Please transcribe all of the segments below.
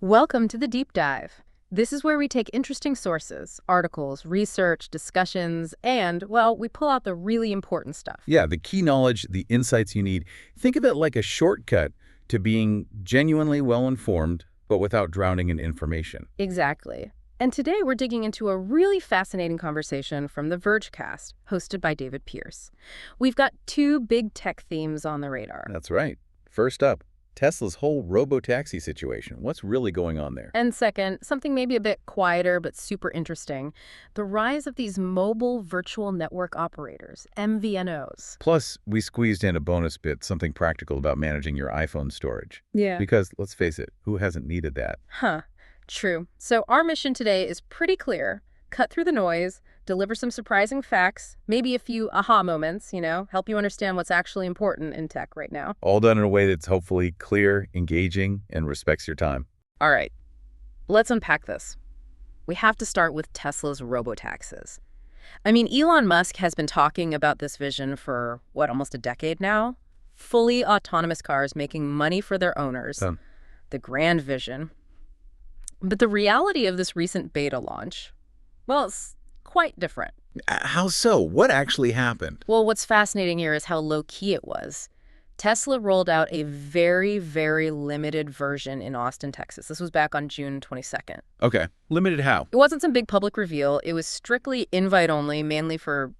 Welcome to the Deep Dive. This is where we take interesting sources, articles, research, discussions, and, well, we pull out the really important stuff. Yeah, the key knowledge, the insights you need. Think of it like a shortcut to being genuinely well-informed, but without drowning in information. Exactly. And today we're digging into a really fascinating conversation from the Vergecast, hosted by David Pierce. We've got two big tech themes on the radar. That's right. First up, Tesla's whole robotaxi situation. What's really going on there? And second, something maybe a bit quieter but super interesting, the rise of these mobile virtual network operators, MVNOs. Plus, we squeezed in a bonus bit, something practical about managing your iPhone storage. Yeah. Because, let's face it, who hasn't needed that? Huh. True. So our mission today is pretty clear. Cut through the noise, deliver some surprising facts, maybe a few aha moments, help you understand what's actually important in tech right now. All done in a way that's hopefully clear, engaging, and respects your time. All right. Let's unpack this. We have to start with Tesla's robotaxis. I mean, Elon Musk has been talking about this vision for, almost a decade now? Fully autonomous cars making money for their owners. The grand vision. But the reality of this recent beta launch, well, it's quite different. How so? What actually happened? Well, what's fascinating here is how low-key it was. Tesla rolled out a very, very limited version in Austin, Texas. This was back on June 22nd. Okay. Limited how? It wasn't some big public reveal. It was strictly invite-only, mainly for,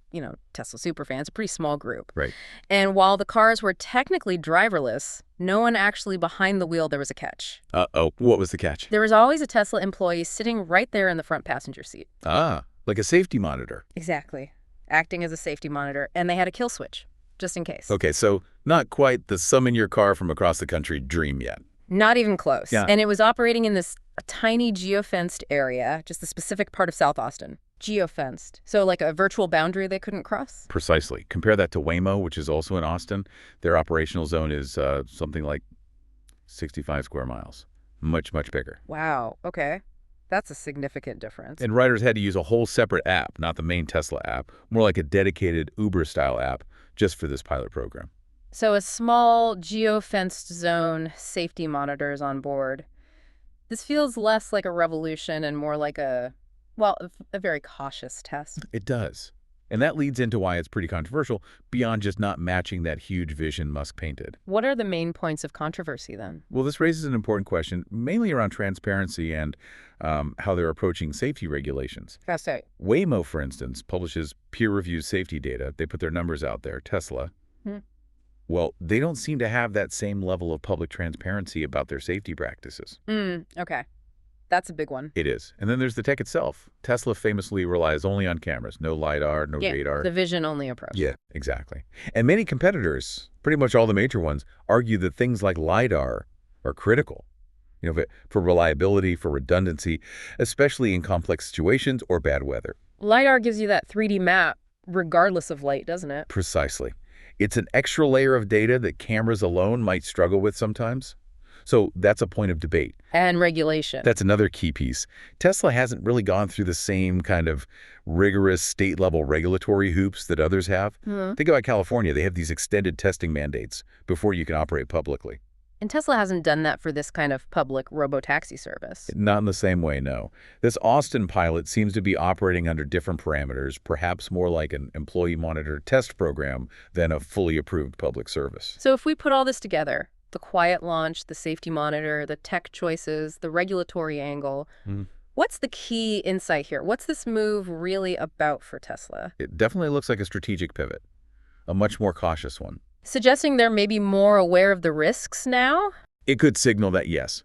Tesla superfans, a pretty small group. Right. And while the cars were technically driverless, no one actually behind the wheel. There was a catch. Uh-oh. What was the catch? There was always a Tesla employee sitting right there in the front passenger seat. Ah, like a safety monitor. Exactly. Acting as a safety monitor. And they had a kill switch, just in case. Okay, so not quite the summon your car from across the country dream yet. Not even close. Yeah. And it was operating in this tiny geofenced area, just a specific part of South Austin. Geofenced. So like a virtual boundary they couldn't cross? Precisely. Compare that to Waymo, which is also in Austin. Their operational zone is something like 65 square miles. Much, much bigger. Wow. Okay. That's a significant difference. And riders had to use a whole separate app, not the main Tesla app, more like a dedicated Uber-style app just for this pilot program. So a small geofenced zone, safety monitors on board. This feels less like a revolution and more like a very cautious test. It does. And that leads into why it's pretty controversial, beyond just not matching that huge vision Musk painted. What are the main points of controversy then? Well, this raises an important question, mainly around transparency and how they're approaching safety regulations. Fascinating. Waymo, for instance, publishes peer-reviewed safety data. They put their numbers out there. Tesla, well, they don't seem to have that same level of public transparency about their safety practices. Okay. That's a big one. It is. And then there's the tech itself. Tesla famously relies only on cameras. No LiDAR, no radar. The vision-only approach. Yeah, exactly. And many competitors, pretty much all the major ones, argue that things like LiDAR are critical, for reliability, for redundancy, especially in complex situations or bad weather. LiDAR gives you that 3D map regardless of light, doesn't it? Precisely. It's an extra layer of data that cameras alone might struggle with sometimes. So that's a point of debate. And regulation. That's another key piece. Tesla hasn't really gone through the same kind of rigorous state-level regulatory hoops that others have. Think about California. They have these extended testing mandates before you can operate publicly. And Tesla hasn't done that for this kind of public robotaxi service. Not in the same way, no. This Austin pilot seems to be operating under different parameters, perhaps more like an employee-monitored test program than a fully approved public service. So if we put all this together, the quiet launch, the safety monitor, the tech choices, the regulatory angle. What's the key insight here? What's this move really about for Tesla? It definitely looks like a strategic pivot, a much more cautious one. Suggesting they're maybe more aware of the risks now? It could signal that, yes.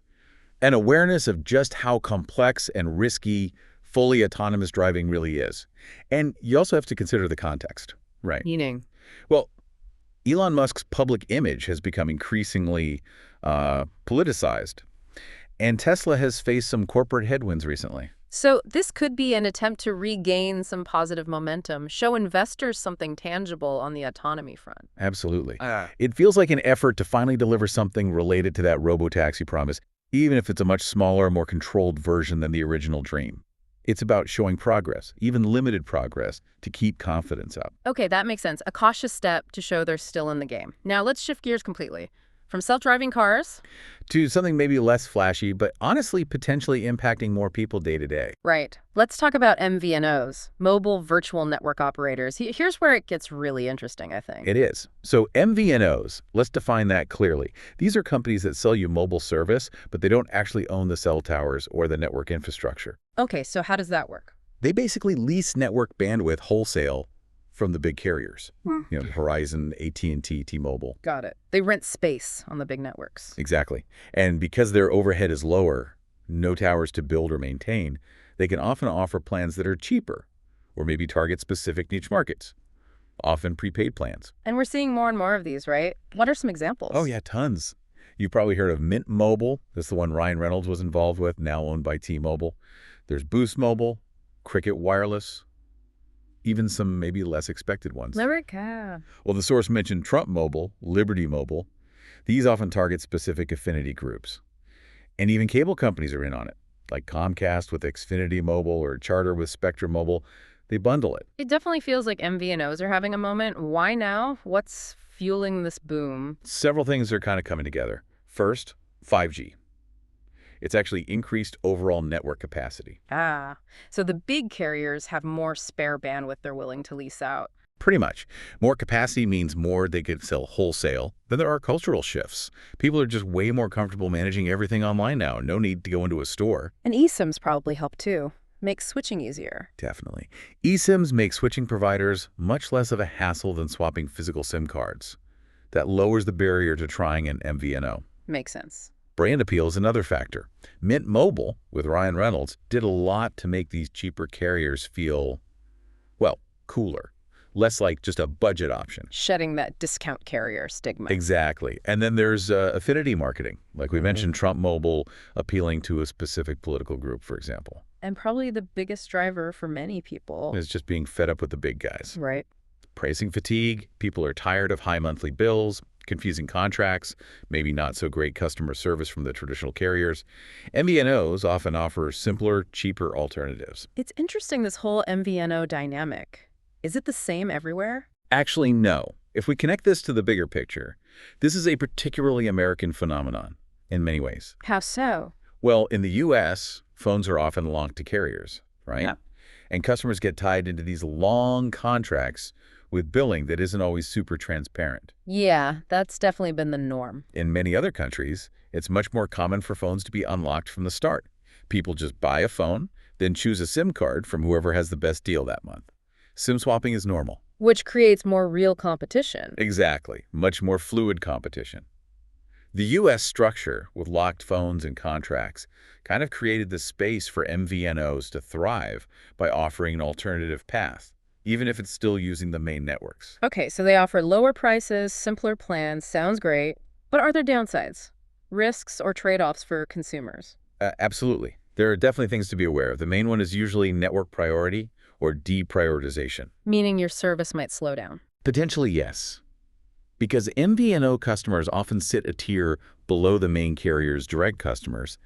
An awareness of just how complex and risky fully autonomous driving really is. And you also have to consider the context, right? Meaning? Well, Elon Musk's public image has become increasingly politicized, and Tesla has faced some corporate headwinds recently. So this could be an attempt to regain some positive momentum, show investors something tangible on the autonomy front. Absolutely. It feels like an effort to finally deliver something related to that robotaxi promise, even if it's a much smaller, more controlled version than the original dream. It's about showing progress, even limited progress, to keep confidence up. Okay, that makes sense. A cautious step to show they're still in the game. Now let's shift gears completely. From self-driving cars? To something maybe less flashy, but honestly potentially impacting more people day to day. Right. Let's talk about MVNOs, mobile virtual network operators. Here's where it gets really interesting, I think. It is. So MVNOs, let's define that clearly. These are companies that sell you mobile service, but they don't actually own the cell towers or the network infrastructure. Okay, so how does that work? They basically lease network bandwidth wholesale from the big carriers. Verizon, AT&T, T-Mobile. Got it. They rent space on the big networks. Exactly. And because their overhead is lower, no towers to build or maintain, they can often offer plans that are cheaper or maybe target specific niche markets, often prepaid plans. And we're seeing more and more of these, right? What are some examples? Oh, yeah, tons. You've probably heard of Mint Mobile. That's the one Ryan Reynolds was involved with, now owned by T-Mobile. There's Boost Mobile, Cricket Wireless, even some maybe less expected ones. Vergecast. Well, the source mentioned Trump Mobile, Liberty Mobile. These often target specific affinity groups. And even cable companies are in on it, like Comcast with Xfinity Mobile or Charter with Spectrum Mobile. They bundle it. It definitely feels like MVNOs are having a moment. Why now? What's fueling this boom? Several things are kind of coming together. First, 5G. It's actually increased overall network capacity. Ah, so the big carriers have more spare bandwidth they're willing to lease out. Pretty much. More capacity means more they could sell wholesale. Then there are cultural shifts. People are just way more comfortable managing everything online now. No need to go into a store. And eSIMs probably help too. Makes switching easier. Definitely. eSIMs make switching providers much less of a hassle than swapping physical SIM cards. That lowers the barrier to trying an MVNO. Makes sense. Brand appeal is another factor. Mint Mobile, with Ryan Reynolds, did a lot to make these cheaper carriers feel, well, cooler. Less like just a budget option. Shedding that discount carrier stigma. Exactly. And then there's affinity marketing. Like we mentioned, Trump Mobile appealing to a specific political group, for example. And probably the biggest driver for many people. Is just being fed up with the big guys. Right. Pricing fatigue. People are tired of high monthly bills, confusing contracts, maybe not so great customer service from the traditional carriers. MVNOs often offer simpler, cheaper alternatives. It's interesting, this whole MVNO dynamic. Is it the same everywhere? Actually, no. If we connect this to the bigger picture, this is a particularly American phenomenon in many ways. How so? Well, in the U.S., phones are often locked to carriers, right? Yeah. And customers get tied into these long contracts with billing that isn't always super transparent. Yeah, that's definitely been the norm. In many other countries, it's much more common for phones to be unlocked from the start. People just buy a phone, then choose a SIM card from whoever has the best deal that month. SIM swapping is normal. Which creates more real competition. Exactly. Much more fluid competition. The U.S. structure with locked phones and contracts kind of created the space for MVNOs to thrive by offering an alternative path, even if it's still using the main networks. Okay, so they offer lower prices, simpler plans, sounds great. But are there downsides? Risks or trade-offs for consumers? Absolutely. There are definitely things to be aware of. The main one is usually network priority or deprioritization. Meaning your service might slow down. Potentially, yes. Because MVNO customers often sit a tier below the main carrier's direct customers.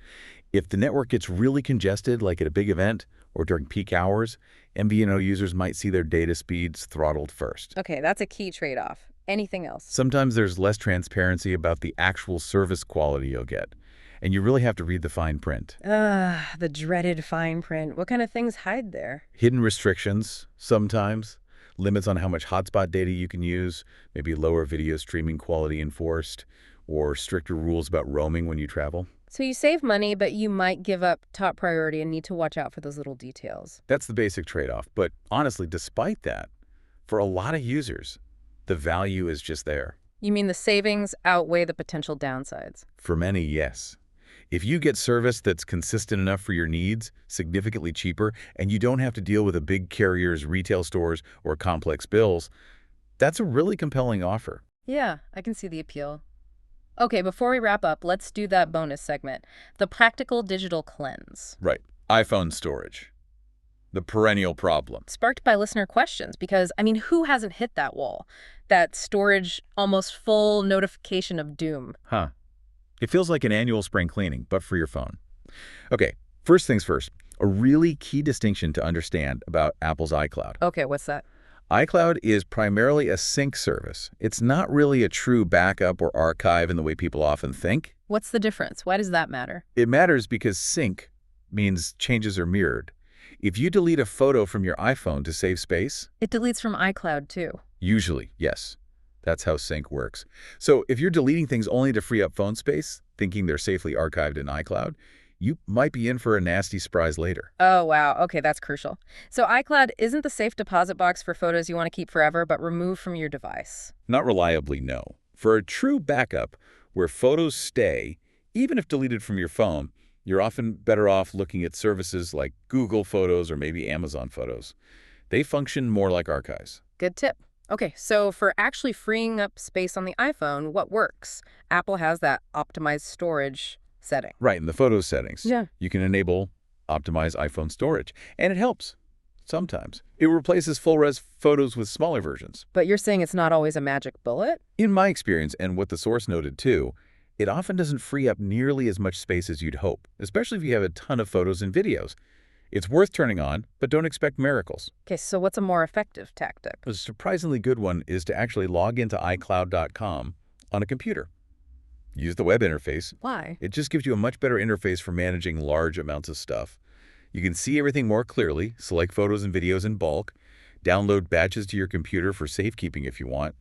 If the network gets really congested, like at a big event or during peak hours, MVNO users might see their data speeds throttled first. Okay, that's a key trade-off. Anything else? Sometimes there's less transparency about the actual service quality you'll get, and you really have to read the fine print. The dreaded fine print. What kind of things hide there? Hidden restrictions, sometimes. Limits on how much hotspot data you can use, maybe lower video streaming quality enforced, or stricter rules about roaming when you travel. So you save money, but you might give up top priority and need to watch out for those little details. That's the basic trade-off. But honestly, despite that, for a lot of users, the value is just there. You mean the savings outweigh the potential downsides? For many, yes. If you get service that's consistent enough for your needs, significantly cheaper, and you don't have to deal with a big carrier's retail stores or complex bills, that's a really compelling offer. Yeah, I can see the appeal. Okay, before we wrap up, let's do that bonus segment. The practical digital cleanse. Right. iPhone storage. The perennial problem. Sparked by listener questions because, who hasn't hit that wall? That storage, almost full notification of doom. Huh. It feels like an annual spring cleaning, but for your phone. Okay, first things first. A really key distinction to understand about Apple's iCloud. Okay, what's that? iCloud is primarily a sync service. It's not really a true backup or archive in the way people often think. What's the difference? Why does that matter? It matters because sync means changes are mirrored. If you delete a photo from your iPhone to save space, It deletes from iCloud too. usually, yes. That's how sync works. So if you're deleting things only to free up phone space, thinking they're safely archived in iCloud, you might be in for a nasty surprise later. Oh, wow. Okay, that's crucial. So iCloud isn't the safe deposit box for photos you want to keep forever, but remove from your device. Not reliably, no. For a true backup, where photos stay, even if deleted from your phone, you're often better off looking at services like Google Photos or maybe Amazon Photos. They function more like archives. Good tip. Okay, so for actually freeing up space on the iPhone, what works? Apple has that optimized storage setting. Right, in the photos settings, Yeah. you can enable optimize iPhone storage, and it helps. Sometimes. It replaces full-res photos with smaller versions. But you're saying it's not always a magic bullet? In my experience, and what the source noted too, it often doesn't free up nearly as much space as you'd hope, especially if you have a ton of photos and videos. It's worth turning on, but don't expect miracles. Okay, so what's a more effective tactic? A surprisingly good one is to actually log into iCloud.com on a computer. Use the web interface. Why? It just gives you a much better interface for managing large amounts of stuff. You can see everything more clearly, select photos and videos in bulk, download batches to your computer for safekeeping if you want,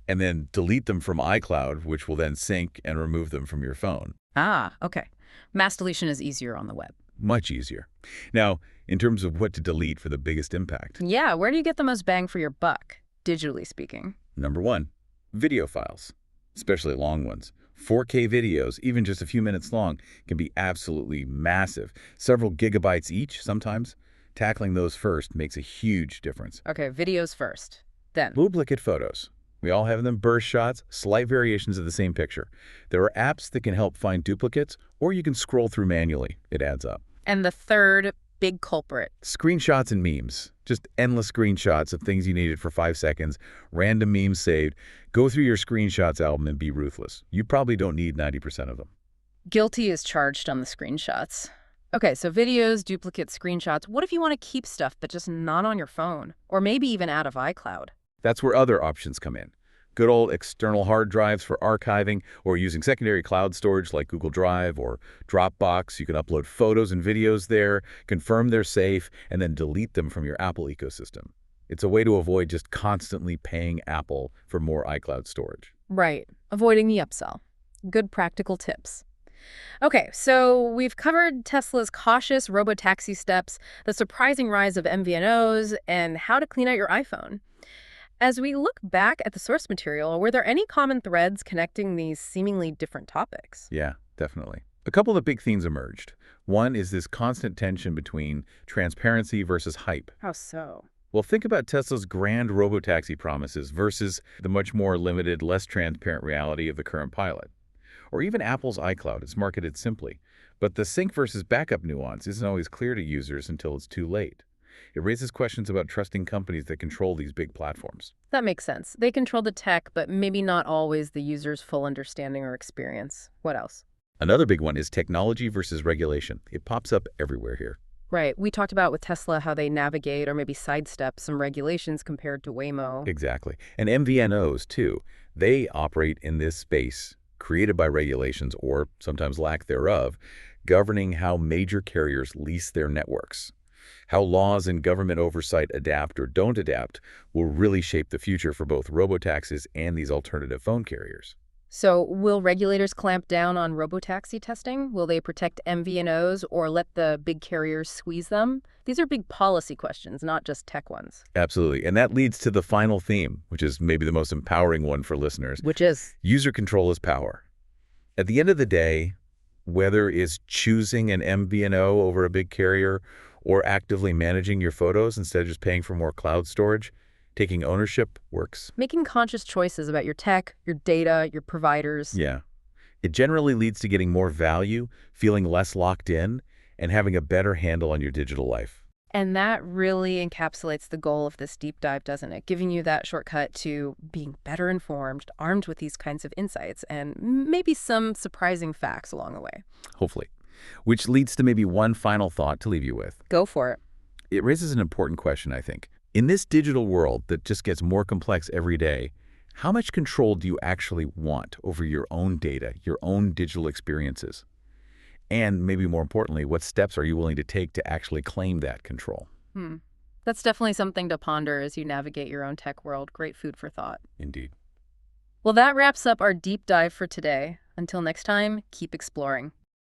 and then delete them from iCloud, which will then sync and remove them from your phone. Ah, okay. Mass deletion is easier on the web. Much easier. Now, in terms of what to delete for the biggest impact, Yeah, where do you get the most bang for your buck, digitally speaking? number one, video files, especially long ones. 4K videos, even just a few minutes long, can be absolutely massive, several gigabytes each sometimes. Tackling those first makes a huge difference. Okay, videos first. Then, Duplicate photos. We all have them, burst shots, slight variations of the same picture. There are apps that can help find duplicates, or you can scroll through manually. It adds up. and the third big culprit. Screenshots and memes. Just endless screenshots of things you needed for 5 seconds, random memes saved. Go through your screenshots album and be ruthless. You probably don't need 90% of them. Guilty is charged on the screenshots. Okay, so videos, duplicate screenshots. What if you want to keep stuff but just not on your phone? Or maybe even out of iCloud? That's where other options come in. Good old external hard drives for archiving, or using secondary cloud storage like Google Drive or Dropbox. You can upload photos and videos there, confirm they're safe, and then delete them from your Apple ecosystem. It's a way to avoid just constantly paying Apple for more iCloud storage. Right, avoiding the upsell. Good practical tips. Okay, so we've covered Tesla's cautious robotaxi steps, the surprising rise of MVNOs, and how to clean out your iPhone. As we look back at the source material, were there any common threads connecting these seemingly different topics? Yeah, definitely. A couple of big themes emerged. One is this constant tension between transparency versus hype. How so? Well, think about Tesla's grand robotaxi promises versus the much more limited, less transparent reality of the current pilot. Or even Apple's iCloud is marketed simply, but the sync versus backup nuance isn't always clear to users until it's too late. It raises questions about trusting companies that control these big platforms. That makes sense. They control the tech, but maybe not always the user's full understanding or experience. What else? Another big one is technology versus regulation. It pops up everywhere here. Right. We talked about with Tesla how they navigate or maybe sidestep some regulations compared to Waymo. Exactly. And MVNOs, too. They operate in this space created by regulations, or sometimes lack thereof, governing how major carriers lease their networks. How laws and government oversight adapt or don't adapt will really shape the future for both robotaxis and these alternative phone carriers. So will regulators clamp down on robotaxi testing? Will they protect MVNOs or let the big carriers squeeze them? These are big policy questions, not just tech ones. Absolutely. And that leads to the final theme, which is maybe the most empowering one for listeners. Which is? User control is power. At the end of the day, whether it's choosing an MVNO over a big carrier or actively managing your photos instead of just paying for more cloud storage, taking ownership works. Making conscious choices about your tech, your data, your providers. Yeah. It generally leads to getting more value, feeling less locked in, and having a better handle on your digital life. And that really encapsulates the goal of this deep dive, doesn't it? Giving you that shortcut to being better informed, armed with these kinds of insights, and maybe some surprising facts along the way. Hopefully. Which leads to maybe one final thought to leave you with. Go for it. It raises an important question, I think. In this digital world that just gets more complex every day, how much control do you actually want over your own data, your own digital experiences? And maybe more importantly, what steps are you willing to take to actually claim that control? Hmm. That's definitely something to ponder as you navigate your own tech world. Great food for thought. Indeed. Well, that wraps up our deep dive for today. Until next time, keep exploring.